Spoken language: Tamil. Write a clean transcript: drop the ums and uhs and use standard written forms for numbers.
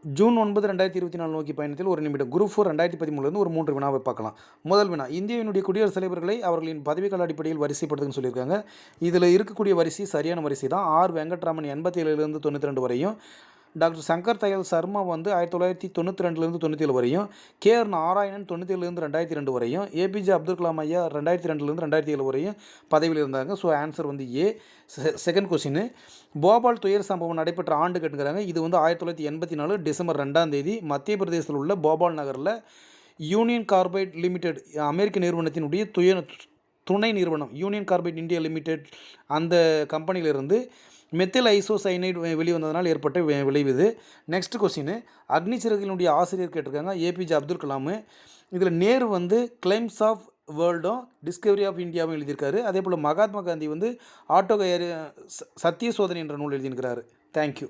ஜூன் 9, 2024 நோக்கி பயணத்தில் ஒரு நிமிடம். குரூப் 4 2013 ஒரு 3 வினாவை பார்க்கலாம். முதல் வினா, இந்தியாவினுடைய குடியரசுத் தலைவர்களை அவர்களின் பதவிக்கால அடிப்படையில் வரிசைப்படுத்துன்னு சொல்லியிருக்காங்க. இதில் இருக்கக்கூடிய வரிசை சரியான வரிசை தான். ஆர் வெங்கட்ராமன் 87லேருந்து 92 வரையும், டாக்டர் சங்கர் தயாள் சர்மா 1992லேருந்து 97 வரையும், கேஆர் நாராயணன் 97லேருந்து 2002 வரையும், ஏபிஜே அப்துல் கலாம் ஐயா 2002லேருந்து 2007 வரையும் பதவியில் இருந்தாங்க. So answer A. Second question, Bhopal துயர் சம்பவம் நடைபெற்ற ஆண்டு கேட்டுக்கிறாங்க. இது 1984 டிசம்பர் 2ஆம் தேதி மத்திய பிரதேசத்தில் உள்ள போபால் நகரில் யூனியன் கார்பைட் லிமிடெட் அமெரிக்க நிறுவனத்தினுடைய துணை நிறுவனம் யூனியன் கார்பைட் இந்தியா லிமிடெட் அந்த கம்பெனியிலிருந்து மெத்தில் ஐசோசைனைடு வெளிவந்ததனால் ஏற்பட்ட விளைவு இது. நெக்ஸ்ட் கொஸ்டின், அக்னி சிறகுகளுடைய ஆசிரியர் கேட்டிருக்காங்க ஏபிஜே அப்துல் கலாம். இதில் நேரு கிளைம்ஸ் ஆஃப் வேர்ல்டும் டிஸ்கவரி ஆஃப் இந்தியாவும் எழுதியிருக்காரு. அதே போல் மகாத்மா காந்தி ஆட்டோ சத்திய சோதனை என்ற நூல் எழுதியிருக்கிறாரு. தேங்க்யூ.